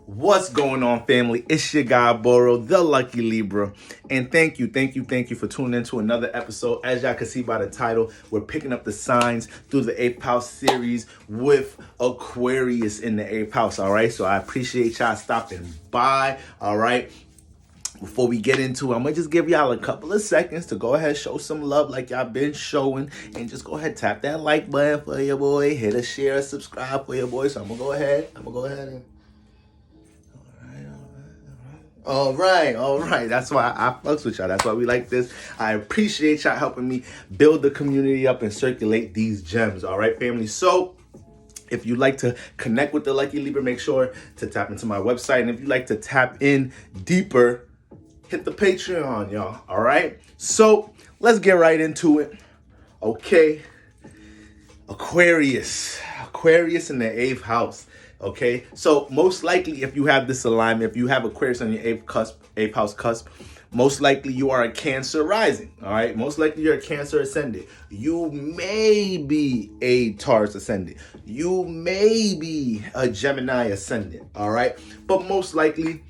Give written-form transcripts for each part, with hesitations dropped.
What's going on, family? It's your guy, Boro, the Lucky Libra. And thank you for tuning into another episode. As y'all can see by the title, we're picking up the signs through the 8th house series with Aquarius in the 8th house, all right? So I appreciate y'all stopping by, all right? Before we get into it, I'm gonna just give y'all a couple of seconds to go ahead, show some love like y'all been showing, and just go ahead, tap that like button for your boy, hit a share, subscribe for your boy. So I'm gonna go ahead and all right. That's why I fucks with y'all. That's why we like this. I appreciate y'all helping me build the community up and circulate these gems. All right, family. So if you'd like to connect with the Lucky Libra, make sure to tap into my website. And if you'd like to tap in deeper, hit the Patreon, y'all. All right. So let's get right into it. Okay. Aquarius in the 8th house. Okay, so most likely if you have this alignment, if you have Aquarius on your 8th house cusp, most likely you are a Cancer rising. All right, most likely you're a Cancer ascendant. You may be a Taurus ascendant. You may be a Gemini ascendant. All right, but most likely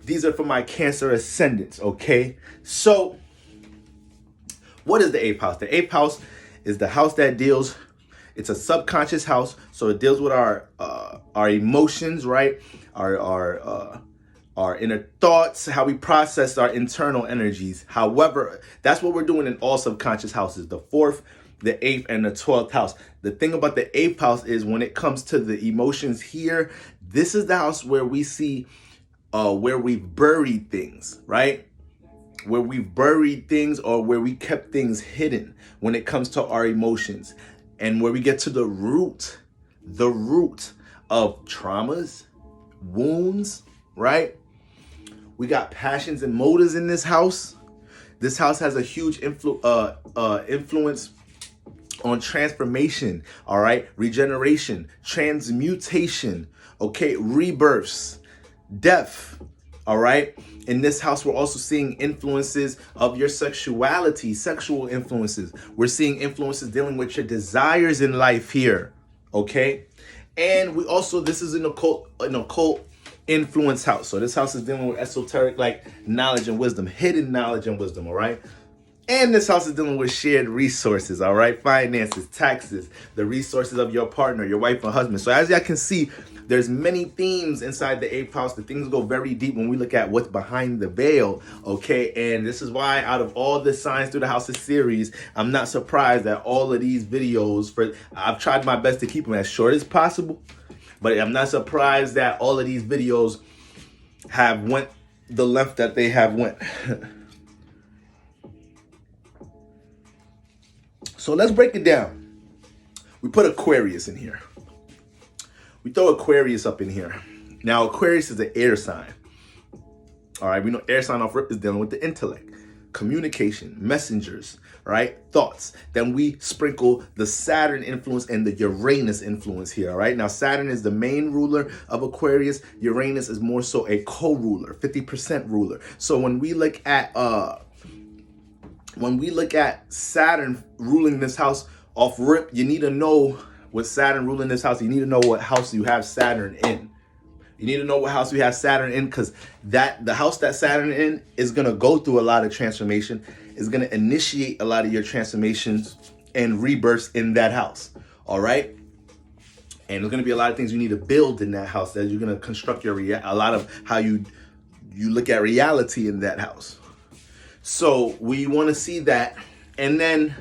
these are for my Cancer ascendants. Okay, so what is the 8th house? The 8th house is the house that deals. It's a subconscious house, so it deals with our emotions, right? Our inner thoughts, how we process our internal energies. However, that's what we're doing in all subconscious houses: the 4th, the 8th, and the 12th house. The thing about the 8th house is when it comes to the emotions here, this is the house where we see where we've buried things, right? Where we've buried things or where we kept things hidden when it comes to our emotions. And where we get to the root of traumas, wounds, right? We got passions and motives in this house. This house has a huge influence on transformation, all right? Regeneration, transmutation, okay? Rebirths, death, all right? In this house, we're also seeing influences of your sexuality, sexual influences. We're seeing influences dealing with your desires in life here, okay? And we also, this is an occult influence house. So this house is dealing with esoteric, like knowledge and wisdom, hidden knowledge and wisdom, all right? And this house is dealing with shared resources, all right? Finances, taxes, the resources of your partner, your wife or husband. So as y'all can see, there's many themes inside the 8th house. The things go very deep when we look at what's behind the veil, okay? And this is why out of all the signs through the houses series, I'm not surprised that all of these videos, I've tried my best to keep them as short as possible, but I'm not surprised that all of these videos have went the length that they have went. So let's break it down. We put Aquarius in here. We throw Aquarius up in here. Now, Aquarius is an air sign. All right, we know air sign off rip is dealing with the intellect, communication, messengers, right? Thoughts. Then we sprinkle the Saturn influence and the Uranus influence here, all right? Now, Saturn is the main ruler of Aquarius. Uranus is more so a co-ruler, 50% ruler. So when we look at Saturn ruling this house off rip, you need to know with Saturn ruling this house, you need to know what house you have Saturn in. You need to know what house you have Saturn in, because the house that Saturn in is going to go through a lot of transformation, is going to initiate a lot of your transformations and rebirths in that house. All right. And there's going to be a lot of things you need to build in that house that you're going to construct a lot of how you look at reality in that house. So we want to see that. And then,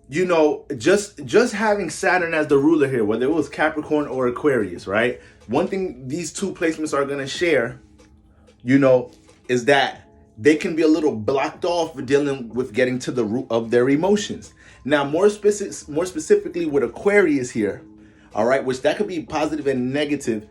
you know, just having Saturn as the ruler here, whether it was Capricorn or Aquarius, right? One thing these two placements are going to share, you know, is that they can be a little blocked off for dealing with getting to the root of their emotions. Now, more specifically with Aquarius here, all right, which that could be positive and negative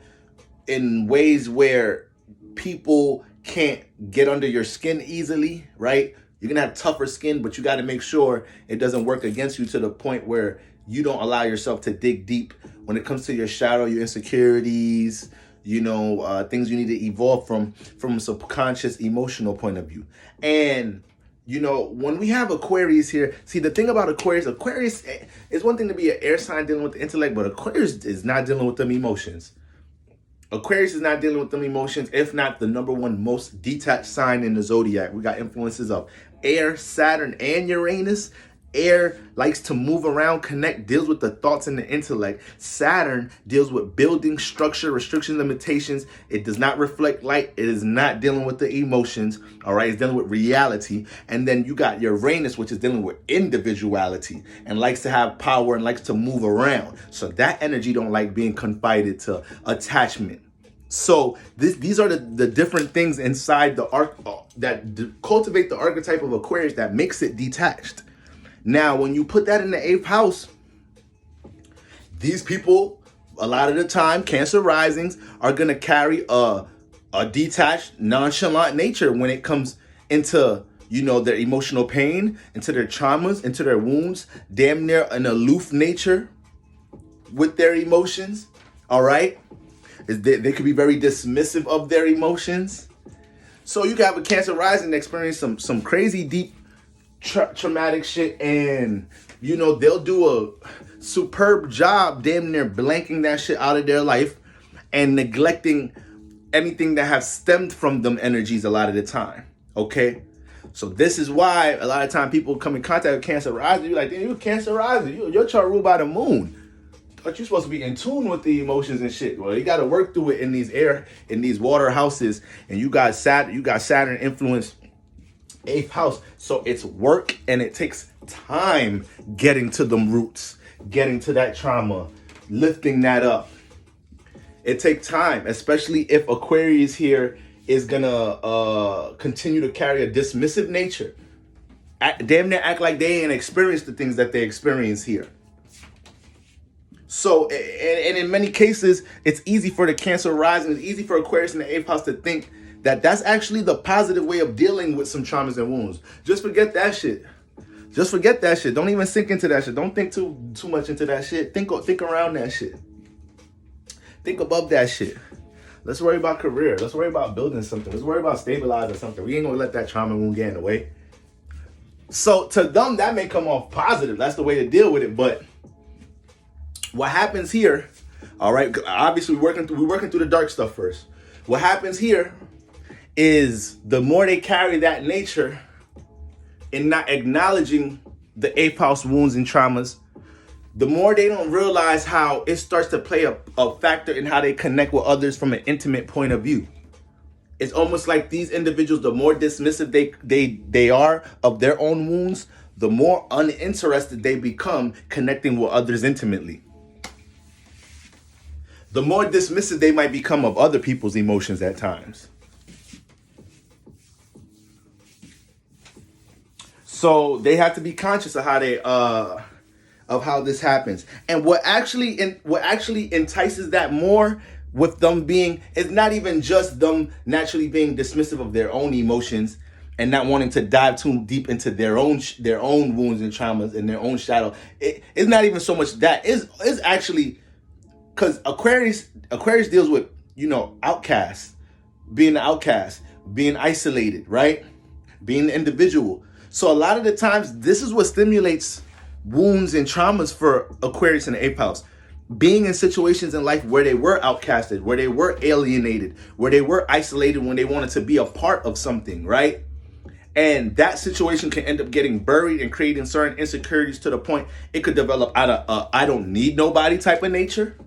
in ways where people can't get under your skin easily, right? You're going to have tougher skin, but you got to make sure it doesn't work against you to the point where you don't allow yourself to dig deep when it comes to your shadow, your insecurities, you know, things you need to evolve from a subconscious emotional point of view. And, you know, when we have Aquarius here, see, the thing about Aquarius is one thing to be an air sign dealing with the intellect, but Aquarius is not dealing with them emotions. Aquarius is not dealing with them emotions, if not the number one most detached sign in the zodiac. We got influences of air, Saturn, and Uranus. Air likes to move around, connect, deals with the thoughts and the intellect. Saturn deals with building, structure, restriction, limitations. It does not reflect light. It is not dealing with the emotions. All right, it's dealing with reality. And then you got Uranus, which is dealing with individuality and likes to have power and likes to move around. So that energy don't like being confided to attachment. So these are the different things inside the arc that cultivate the archetype of Aquarius that makes it detached. Now, when you put that in the 8th house, these people, a lot of the time, Cancer risings, are going to carry a detached, nonchalant nature when it comes into, their emotional pain, into their traumas, into their wounds, damn near an aloof nature with their emotions, all right? They could be very dismissive of their emotions. So you can have a Cancer rising experience some crazy deep traumatic shit, and they'll do a superb job damn near blanking that shit out of their life and neglecting anything that has stemmed from them energies a lot of the time. Okay, so this is why a lot of time people come in contact with Cancer rising, you're like, damn, you Cancer rising, your chart ruled by the moon, but you're supposed to be in tune with the emotions and shit. Well, you got to work through it in these water houses, and you got Saturn influence 8th house. So it's work, and it takes time getting to them roots, getting to that trauma, lifting that up. It takes time, especially if Aquarius here is gonna continue to carry a dismissive nature. Damn near act like they ain't experienced the things that they experience here. So, and in many cases, it's easy for the Cancer rising, it's easy for Aquarius in the 8th house to think that that's actually the positive way of dealing with some traumas and wounds. Just forget that shit. Just forget that shit. Don't even sink into that shit. Don't think too much into that shit. Think around that shit. Think above that shit. Let's worry about career. Let's worry about building something. Let's worry about stabilizing something. We ain't gonna let that trauma wound get in the way. So to them, that may come off positive. That's the way to deal with it. But what happens here, all right, obviously we're working through the dark stuff first. What happens here is the more they carry that nature and not acknowledging the 8th house wounds and traumas, the more they don't realize how it starts to play a factor in how they connect with others from an intimate point of view. It's almost like these individuals, the more dismissive they are of their own wounds, the more uninterested they become connecting with others intimately. The more dismissive they might become of other people's emotions at times. So they have to be conscious of how this happens. And what actually entices that more with them being, it's not even just them naturally being dismissive of their own emotions and not wanting to dive too deep into their own wounds and traumas and their own shadow. It's not even so much that. It's actually because Aquarius deals with, outcasts, being the outcast, being isolated, right? Being the individual. So a lot of the times, this is what stimulates wounds and traumas for Aquarius in the 8th house. Being in situations in life where they were outcasted, where they were alienated, where they were isolated when they wanted to be a part of something, right? And that situation can end up getting buried and creating certain insecurities to the point it could develop out of I don't need nobody type of nature.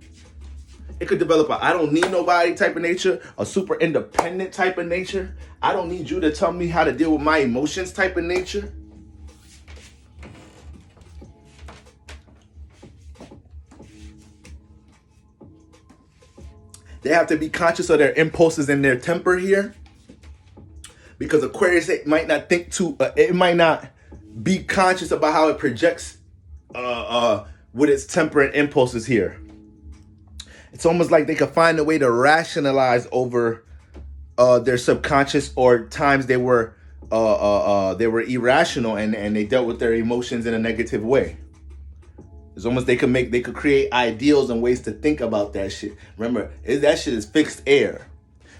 It could develop a I don't need nobody type of nature, a super independent type of nature. I don't need you to tell me how to deal with my emotions type of nature. They have to be conscious of their impulses and their temper here. Because Aquarius, it might not think it might not be conscious about how it projects with its temper and impulses here. It's almost like they could find a way to rationalize over their subconscious, or times they were irrational and they dealt with their emotions in a negative way. It's almost they could create ideals and ways to think about that shit. Remember, that shit is fixed air.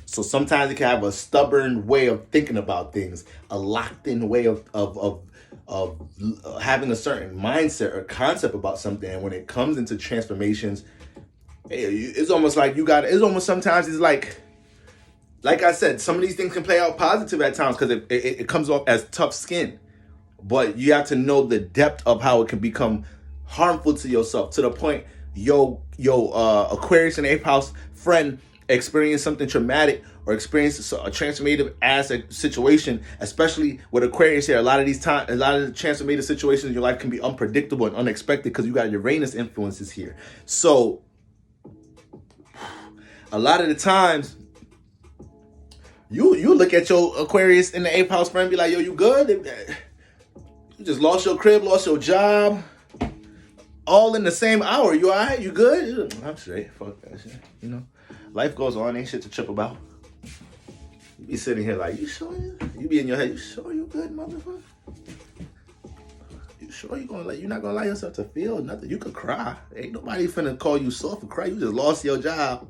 So sometimes it can have a stubborn way of thinking about things, a locked in way of having a certain mindset or concept about something. And when it comes into transformations, It's almost like it's almost sometimes it's like I said, some of these things can play out positive at times because it comes off as tough skin. But you have to know the depth of how it can become harmful to yourself to the point Aquarius and 8th house friend experience something traumatic or experience a transformative ass situation, especially with Aquarius here. A lot of the transformative situations in your life can be unpredictable and unexpected because you got Uranus influences here. So a lot of the times you look at your Aquarius in the 8th house friend and be like, yo, you good? You just lost your crib, lost your job, all in the same hour. You all right? You good? I'm straight. Fuck that shit. You know, life goes on. Ain't shit to trip about. You be sitting here like, you sure? You be in your head, you sure you good, motherfucker? You sure you're not gonna allow yourself to feel nothing? You could cry. Ain't nobody finna call you soft for cry. You just lost your job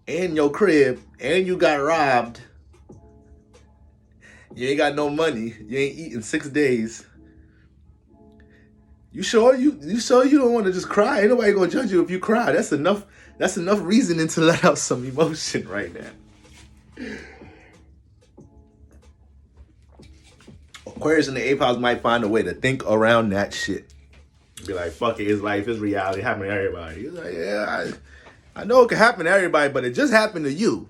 and your crib and you got robbed. You ain't got no money. You ain't eaten 6 days. You sure you don't want to just cry? Ain't nobody gonna judge you if you cry. That's enough reasoning to let out some emotion right now. Aquarius in the 8th house might find a way to think around that shit. Be like, fuck it, it's life, it's reality, happening to everybody. He's like, yeah, I know it can happen to everybody, but it just happened to you.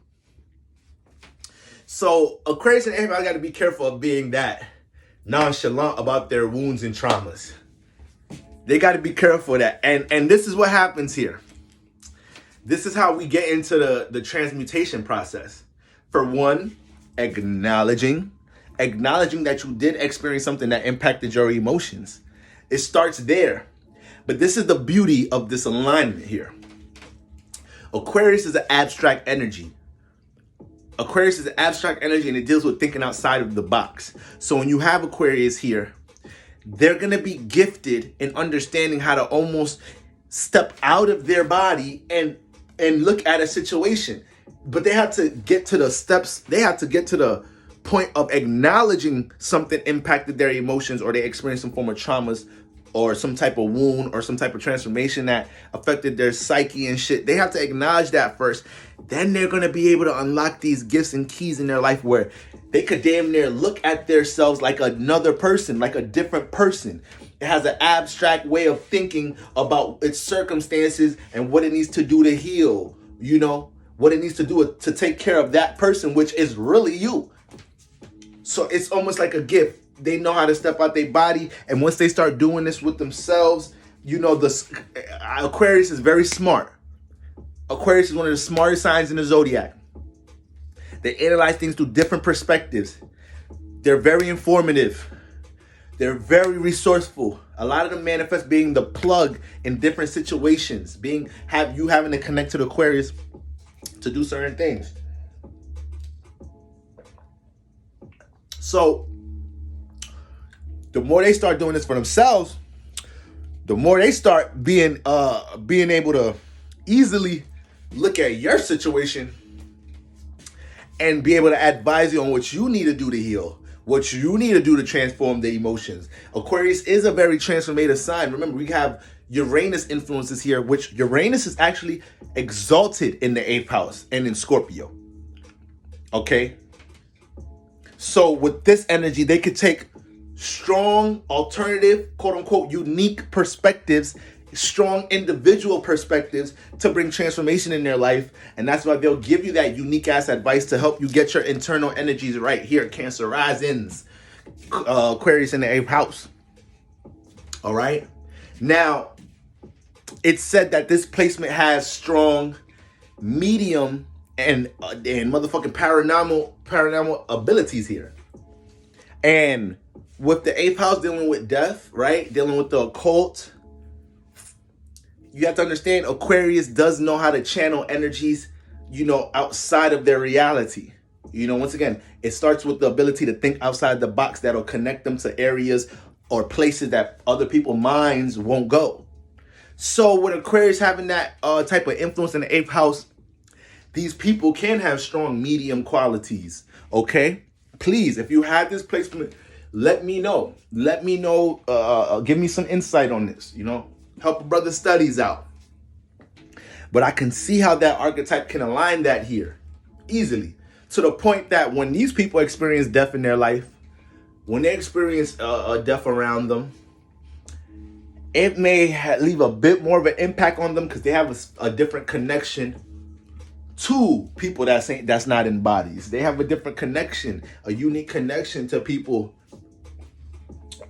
So Aquarius and 8th house got to be careful of being that nonchalant about their wounds and traumas. They got to be careful of that. And this is what happens here. This is how we get into the transmutation process. For one, acknowledging that you did experience something that impacted your emotions. It starts there. But this is the beauty of this alignment here. Aquarius is an abstract energy. Aquarius is an abstract energy and it deals with thinking outside of the box. So when you have Aquarius here, they're going to be gifted in understanding how to almost step out of their body and look at a situation. But they have to get to the steps. They have to get to the point of acknowledging something impacted their emotions or they experienced some form of traumas or some type of wound or some type of transformation that affected their psyche and shit. They have to acknowledge that first. Then they're going to be able to unlock these gifts and keys in their life where they could damn near look at themselves like another person, like a different person. It has an abstract way of thinking about its circumstances and what it needs to do to heal, you know, what it needs to do to take care of that person, which is really you. So it's almost like a gift. They know how to step out their body. And once they start doing this with themselves, you know, Aquarius is very smart. Aquarius is one of the smartest signs in the zodiac. They analyze things through different perspectives. They're very informative. They're very resourceful. A lot of them manifest being the plug in different situations, having to connect to the Aquarius to do certain things. So the more they start doing this for themselves, the more they start being able to easily look at your situation and be able to advise you on what you need to do to heal, what you need to do to transform the emotions. Aquarius is a very transformative sign. Remember, we have Uranus influences here, which Uranus is actually exalted in the 8th house and in Scorpio. Okay? So with this energy, they could take strong, alternative, quote unquote, unique perspectives, strong individual perspectives to bring transformation in their life. And that's why they'll give you that unique ass advice to help you get your internal energies right here. Cancer risings, Aquarius in the 8th house. All right. Now, it's said that this placement has strong, medium, and motherfucking paranormal abilities here. And with the 8th house dealing with death, right? Dealing with the occult, you have to understand Aquarius does know how to channel energies, you know, outside of their reality. You know, once again, it starts with the ability to think outside the box that'll connect them to areas or places that other people's minds won't go. So with Aquarius having that type of influence in the 8th house, these people can have strong medium qualities, okay? Please, if you have this placement, let me know. Let me know, give me some insight on this, you know? Help a brother's studies out. But I can see how that archetype can align that here easily, to the point that when these people experience death in their life, when they experience a death around them, it may leave a bit more of an impact on them because they have a different connection to people that's not in bodies. They have a different connection, a unique connection to people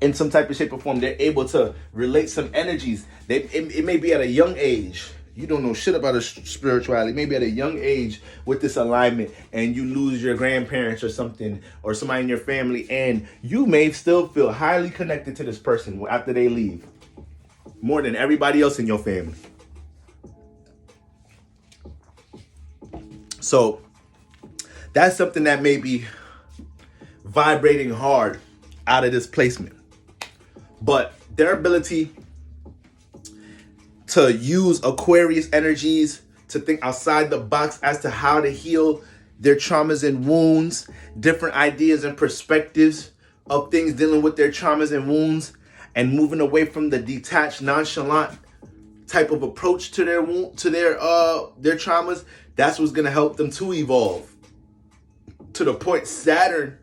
in some type of shape or form. They're able to relate some energies. It may be at a young age. You don't know shit about a spirituality. Maybe at a young age with this alignment, and you lose your grandparents or something, or somebody in your family, and you may still feel highly connected to this person after they leave, more than everybody else in your family. So that's something that may be vibrating hard out of this placement. But their ability to use Aquarius energies to think outside the box as to how to heal their traumas and wounds, different ideas and perspectives of things dealing with their traumas and wounds, and moving away from the detached, nonchalant type of approach to their traumas. That's what's going to help them to evolve. To the point Saturn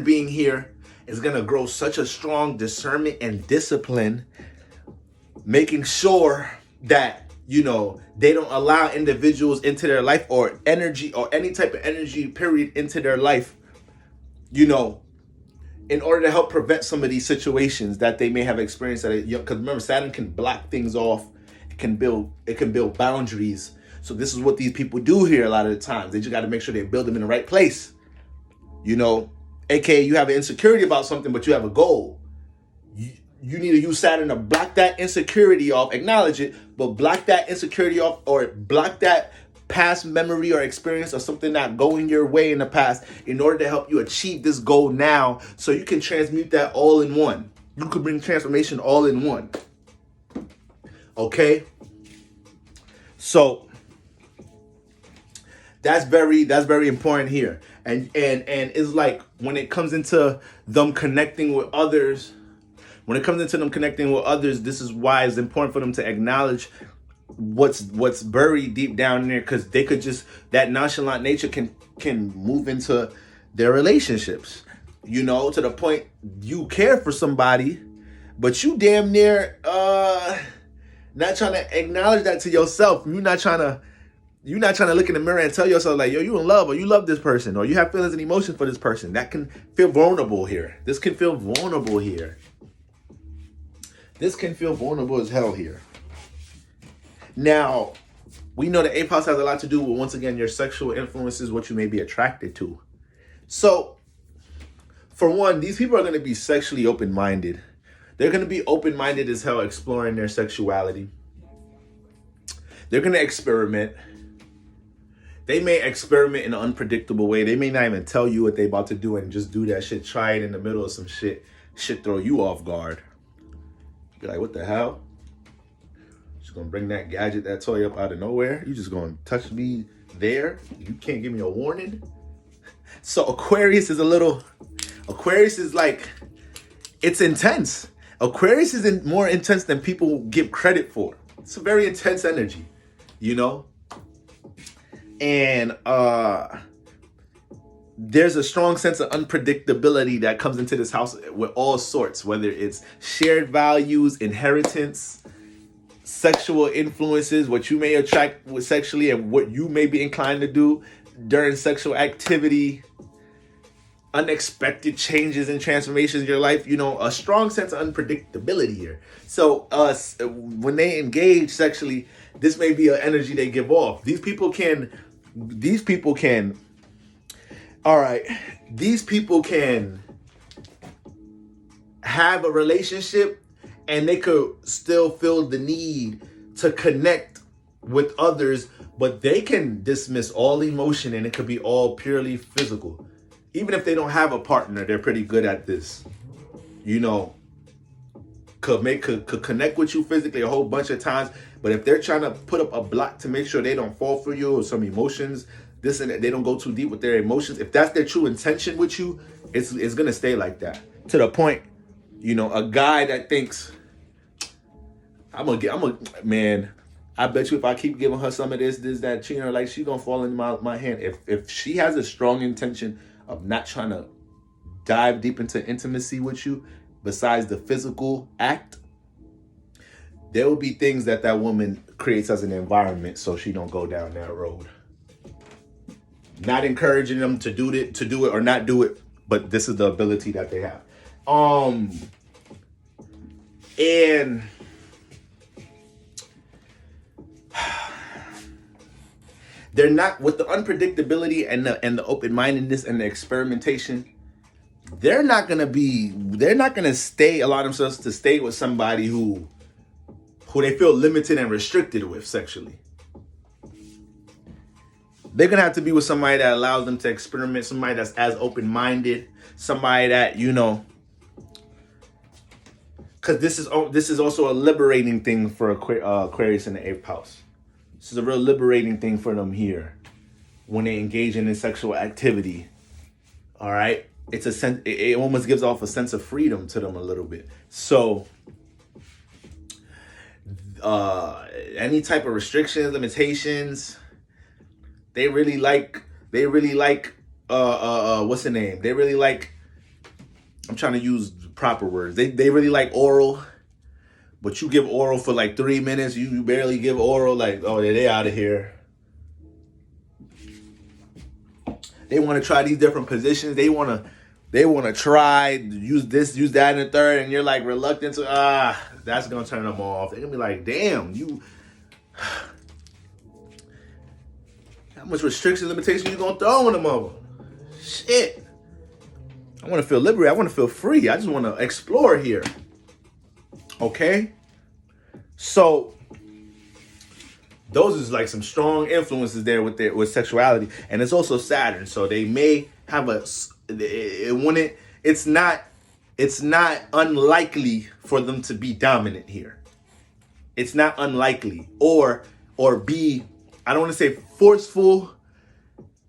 being here is going to grow such a strong discernment and discipline, making sure that, they don't allow individuals into their life, or energy, or any type of energy period into their life, in order to help prevent some of these situations that they may have experienced. Because remember, Saturn can block things off. It can build boundaries. So this is what these people do here a lot of the times. They just got to make sure they build them in the right place. AKA you have an insecurity about something, but you have a goal. You need to use Saturn to block that insecurity off, acknowledge it, but block that insecurity off, or block that past memory or experience or something not going your way in the past, in order to help you achieve this goal now, so you can transmute that all in one. You can bring transformation all in one. Okay? So that's very important here. And it's like when it comes into them connecting with others, this is why it's important for them to acknowledge what's buried deep down there, because they could just, that nonchalant nature can move into their relationships, to the point you care for somebody, but you damn near not trying to acknowledge that to yourself. You're not trying to look in the mirror and tell yourself like, yo, you in love, or you love this person, or you have feelings and emotions for this person. That can feel vulnerable here. This can feel vulnerable here. This can feel vulnerable as hell here. Now, we know the 8th house has a lot to do with, once again, your sexual influences, what you may be attracted to. So, for one, these people are going to be sexually open-minded. They're going to be open-minded as hell, exploring their sexuality. They're going to experiment. They may experiment in an unpredictable way. They may not even tell you what they're about to do and just do that shit. Try it in the middle of some shit. Shit throw you off guard. Be like, what the hell? Just gonna bring that gadget, that toy up out of nowhere? You just gonna touch me there? You can't give me a warning? So Aquarius is like, it's intense. Aquarius is more intense than people give credit for. It's a very intense energy, And there's a strong sense of unpredictability that comes into this house with all sorts, whether it's shared values, inheritance, sexual influences, what you may attract with sexually, and what you may be inclined to do during sexual activity, unexpected changes and transformations in your life, a strong sense of unpredictability here. So when they engage sexually, this may be an energy they give off. These people can have a relationship, and they could still feel the need to connect with others, but they can dismiss all emotion, and it could be all purely physical. Even if they don't have a partner, they're pretty good at this. Could connect with you physically a whole bunch of times, but if they're trying to put up a block to make sure they don't fall for you, or some emotions, this and that, they don't go too deep with their emotions. If that's their true intention with you, it's gonna stay like that. To the point, a guy that thinks, man, I bet you if I keep giving her some of this, that, cheating her, like, she's gonna fall in my hand. If she has a strong intention of not trying to dive deep into intimacy with you, besides the physical act, there will be things that woman creates as an environment so she don't go down that road. Not encouraging them to do it or not do it, but this is the ability that they have. And they're not, with the unpredictability and the open-mindedness and the experimentation, they're not gonna allow themselves to stay with somebody who they feel limited and restricted with sexually. They're gonna have to be with somebody that allows them to experiment, somebody that's as open-minded, somebody that, because this is also a liberating thing for Aquarius in the 8th house. This is a real liberating thing for them here when they engage in sexual activity. All right, it's a sense. It almost gives off a sense of freedom to them a little bit. So, any type of restrictions, limitations, they really like. What's the name? They really like. I'm trying to use proper words. They really like oral. But you give oral for like 3 minutes, you barely give oral, like, oh, they out of here. They want to try these different positions. They want to try, use this, use that in the third, and you're like reluctant to, that's going to turn them off. They're going to be like, damn, how much restriction, limitation you going to throw on them over? Shit. I want to feel liberated. I want to feel free. I just want to explore here. Okay, so those is like some strong influences there with sexuality, and it's also Saturn. So they may have it's not unlikely for them to be dominant here. It's not unlikely, or be, I don't want to say forceful.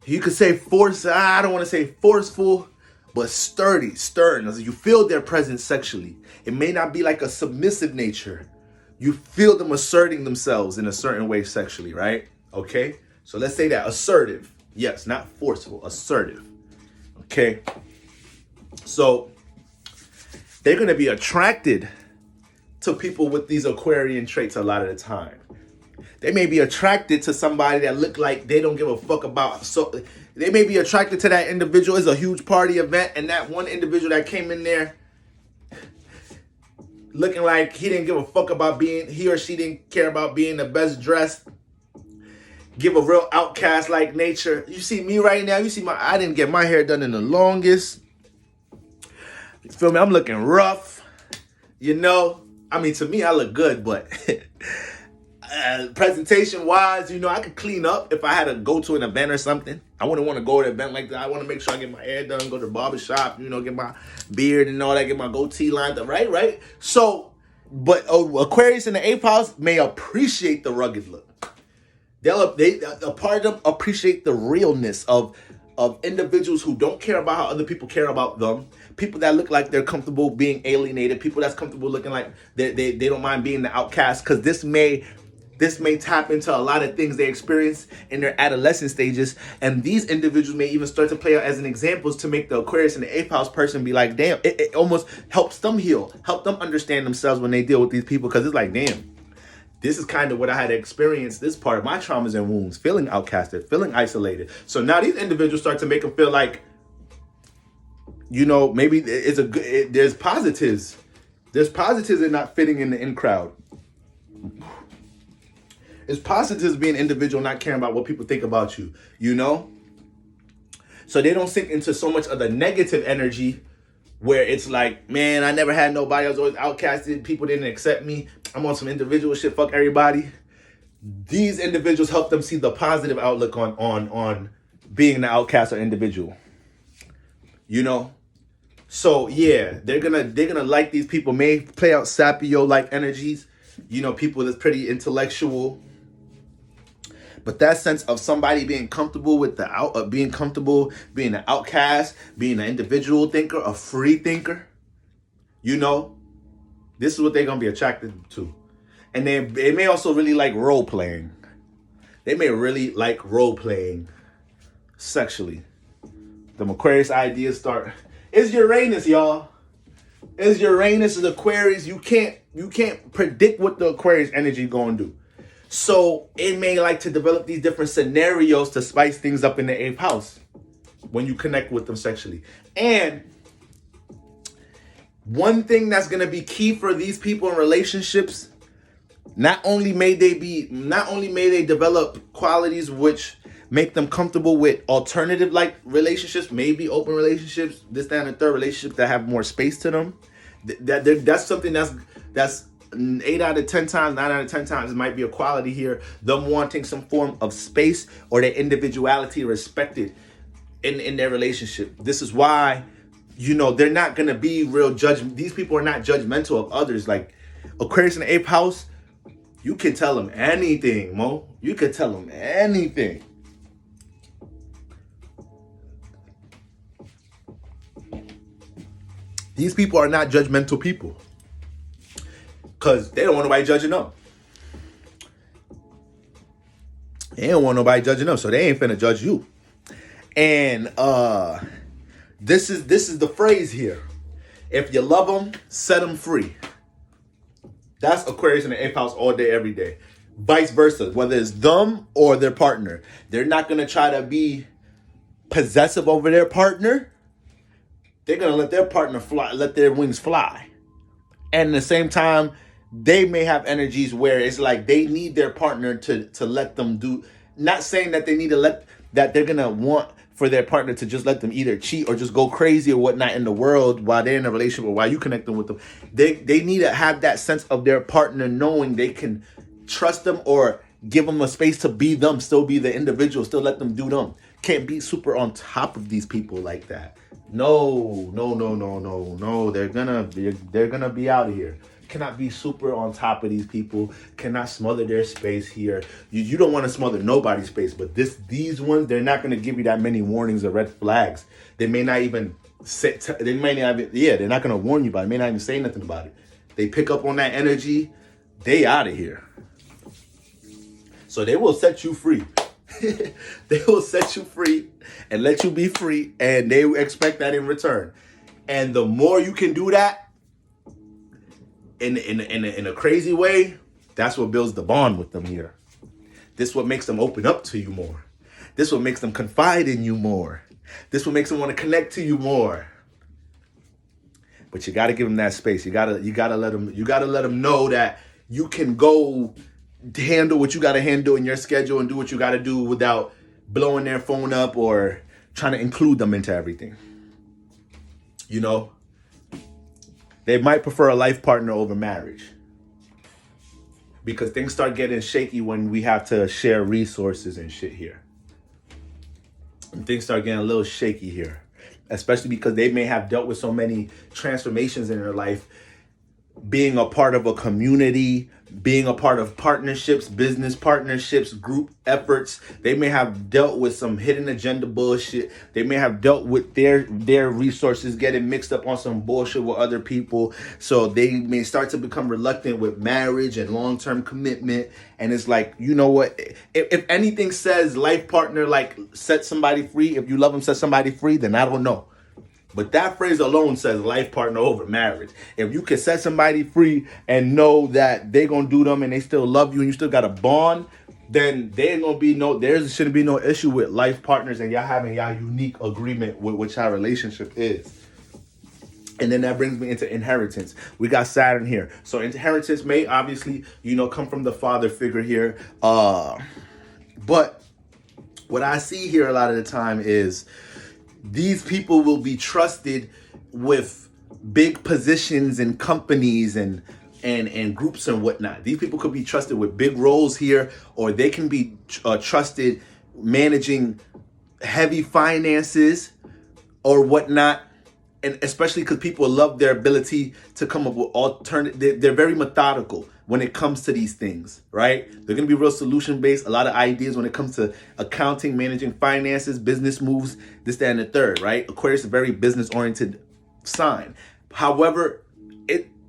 You could say I don't want to say forceful, but stern. You feel their presence sexually. It may not be like a submissive nature. You feel them asserting themselves in a certain way sexually, right? Okay? So let's say that. Assertive. Yes, not forceful. Assertive. Okay? So they're going to be attracted to people with these Aquarian traits a lot of the time. They may be attracted to somebody that look like they don't give a fuck about. So they may be attracted to that individual. It's a huge party event, and that one individual that came in there looking like he didn't give a fuck about he or she didn't care about being the best dressed, give a real outcast-like nature. You see me right now, I didn't get my hair done in the longest. You feel me? I'm looking rough, I mean, to me, I look good, but presentation-wise, I could clean up if I had to go to an event or something. I wouldn't want to go to an event like that. I want to make sure I get my hair done, go to the barber shop, get my beard and all that, get my goatee lined up, right? So, but Aquarius in the 8th house may appreciate the rugged look. A part of them appreciate the realness of individuals who don't care about how other people care about them. People that look like they're comfortable being alienated. People that's comfortable looking like they don't mind being the outcast, because this may tap into a lot of things they experience in their adolescent stages. And these individuals may even start to play out as an examples to make the Aquarius in the 8th house person be like, damn, it almost helps them heal, help them understand themselves when they deal with these people. Because it's like, damn, this is kind of what I had to experience, this part of my traumas and wounds, feeling outcasted, feeling isolated. So now these individuals start to make them feel like, maybe there's positives. There's positives in not fitting in the in crowd. It's positives being an individual, not caring about what people think about you, So they don't sink into so much of the negative energy where it's like, man, I never had nobody. I was always outcasted. People didn't accept me. I'm on some individual shit. Fuck everybody. These individuals help them see the positive outlook on being the outcast or individual. So yeah, they're gonna like these people. May play out Sapio-like energies. People that's pretty intellectual. But that sense of somebody being comfortable with being comfortable, being an outcast, being an individual thinker, a free thinker, this is what they're going to be attracted to. And they may also really like role playing. They may really like role playing sexually. The Aquarius ideas start. It's Uranus, y'all. It's Uranus, it's Aquarius. You can't predict what the Aquarius energy gonna do. So it may like to develop these different scenarios to spice things up in the 8th house when you connect with them sexually. And one thing that's gonna be key for these people in relationships, not only may they develop qualities which make them comfortable with alternative like relationships, maybe open relationships, this, that, and the third, relationships that have more space to them. That's something that's 8 out of 10 times, 9 out of 10 times, it might be a quality here. Them wanting some form of space or their individuality respected in their relationship. This is why, they're not gonna be real these people are not judgmental of others. Like Aquarius in the 8th house, you can tell them anything, Mo. You can tell them anything. These people are not judgmental people because they don't want nobody judging them. They don't want nobody judging them, so they ain't finna judge you. And this is the phrase here. If you love them, set them free. That's Aquarius in the 8th house all day, every day. Vice versa, whether it's them or their partner. They're not going to try to be possessive over their partner. They're going to let their partner fly, let their wings fly. And at the same time, they may have energies where it's like they need their partner to let them do, not saying that they need to that they're going to want for their partner to just let them either cheat or just go crazy or whatnot in the world while they're in a relationship or while you connecting with them. They need to have that sense of their partner knowing they can trust them or give them a space to be them, still be the individual, still let them do them. Can't be super on top of these people like that. No. They're gonna be out of here. Cannot be super on top of these people. Cannot smother their space here. You don't want to smother nobody's space, but these ones, they're not gonna give you that many warnings or red flags. They may not even say. They're not gonna warn you about it. They may not even say nothing about it. They pick up on that energy. They out of here. So they will set you free. They will set you free and let you be free, and they expect that in return. And the more you can do that in a crazy way, that's what builds the bond with them here. This is what makes them open up to you more. This is what makes them confide in you more. This is what makes them want to connect to you more. But you got to give them that space. You got to let them know that you can go handle what you got to handle in your schedule and do what you got to do without blowing their phone up or trying to include them into everything. They might prefer a life partner over marriage because things start getting shaky when we have to share resources and shit here. And things start getting a little shaky here, especially because they may have dealt with so many transformations in their life, being a part of a community, being a part of partnerships, business partnerships, group efforts. They may have dealt with some hidden agenda bullshit. They may have dealt with their resources getting mixed up on some bullshit with other people. So they may start to become reluctant with marriage and long-term commitment. And it's like, you know what? If anything says life partner, like set somebody free, if you love them, set somebody free, then I don't know. But that phrase alone says life partner over marriage. If you can set somebody free and know that they're going to do them and they still love you and you still got a bond, then there shouldn't be no issue with life partners and y'all having y'all unique agreement with what y'all relationship is. And then that brings me into inheritance. We got Saturn here. So inheritance may obviously, come from the father figure here. But what I see here a lot of the time is these people will be trusted with big positions in companies and groups and whatnot. These people could be trusted with big roles here, or they can be trusted managing heavy finances or whatnot. And especially because people love their ability to come up with alternative. They're very methodical when it comes to these things, right? They're going to be real solution-based. A lot of ideas when it comes to accounting, managing finances, business moves, this, that, and the third, right? Aquarius is a very business-oriented sign. However,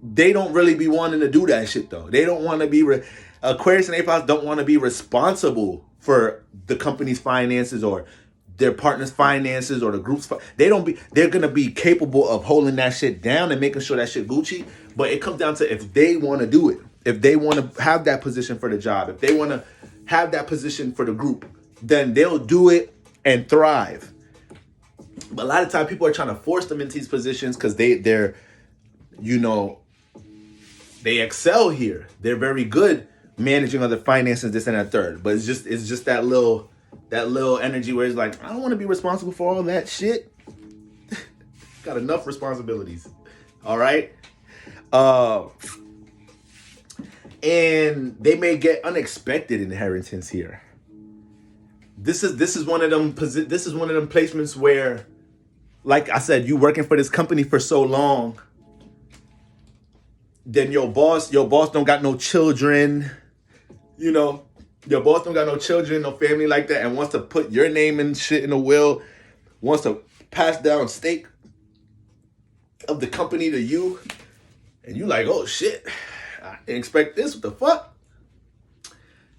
they don't really be wanting to do that shit though. They don't want to be Aquarius and 8th house don't want to be responsible for the company's finances or their partner's finances or the group's. They're gonna be capable of holding that shit down and making sure that shit Gucci. But it comes down to if they want to do it, if they want to have that position for the job, if they want to have that position for the group, then they'll do it and thrive. But a lot of times people are trying to force them into these positions because they're they excel here. They're very good managing other finances, this and that third. But it's just that little energy where it's like, I don't want to be responsible for all that shit. Got enough responsibilities. All right. And they may get unexpected inheritance here. This is one of them placements where, like I said, you working for this company for so long, then your boss don't got no children, your boss don't got no children, no family like that, and wants to put your name and shit in a will, wants to pass down stake of the company to you, and you like, oh shit, I didn't expect this, what the fuck?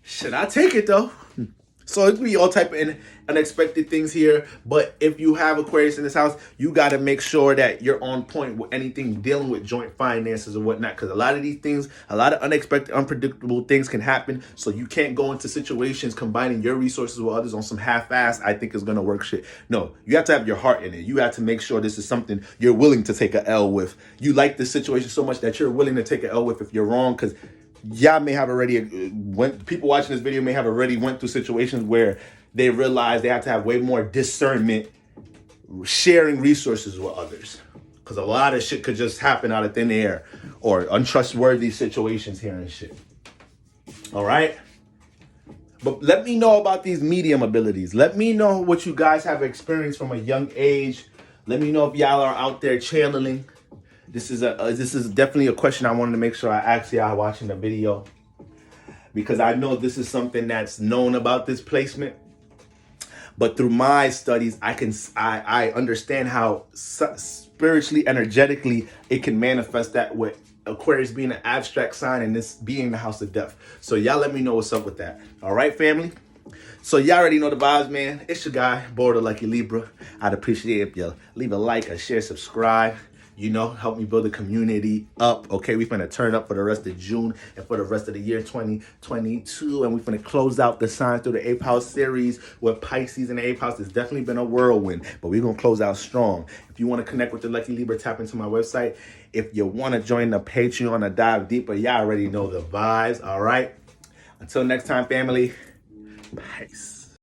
Should I take it though? So it could be all type of unexpected things here. But if you have Aquarius in this house, you got to make sure that you're on point with anything dealing with joint finances or whatnot. Because a lot of these things, a lot of unexpected, unpredictable things can happen. So you can't go into situations combining your resources with others on some half-ass, I think is going to work shit. No, you have to have your heart in it. You have to make sure this is something you're willing to take a L with. You like this situation so much that you're willing to take a L with if you're wrong. Because y'all may have already people watching this video may have already went through situations where they realize they have to have way more discernment sharing resources with others, because a lot of shit could just happen out of thin air or untrustworthy situations here and shit. All right, but let me know about these medium abilities. Let me know what you guys have experienced from a young age. Let me know if y'all are out there channeling. This is definitely a question I wanted to make sure I asked y'all watching the video, because I know this is something that's known about this placement, but through my studies, I understand how spiritually, energetically, it can manifest that with Aquarius being an abstract sign and this being the house of death. So y'all let me know what's up with that. All right, family. So y'all already know the vibes, man. It's your guy, Border Lucky Libra. I'd appreciate it if you leave a like, a share, subscribe. Help me build the community up. Okay, we finna turn up for the rest of June and for the rest of the year 2022. And we finna close out the signs through the 8th house series with Pisces in the 8th house. It's definitely been a whirlwind, but we're gonna close out strong. If you wanna connect with the Lucky Libra, tap into my website. If you wanna join the Patreon or dive deeper, y'all already know the vibes, all right? Until next time, family, peace.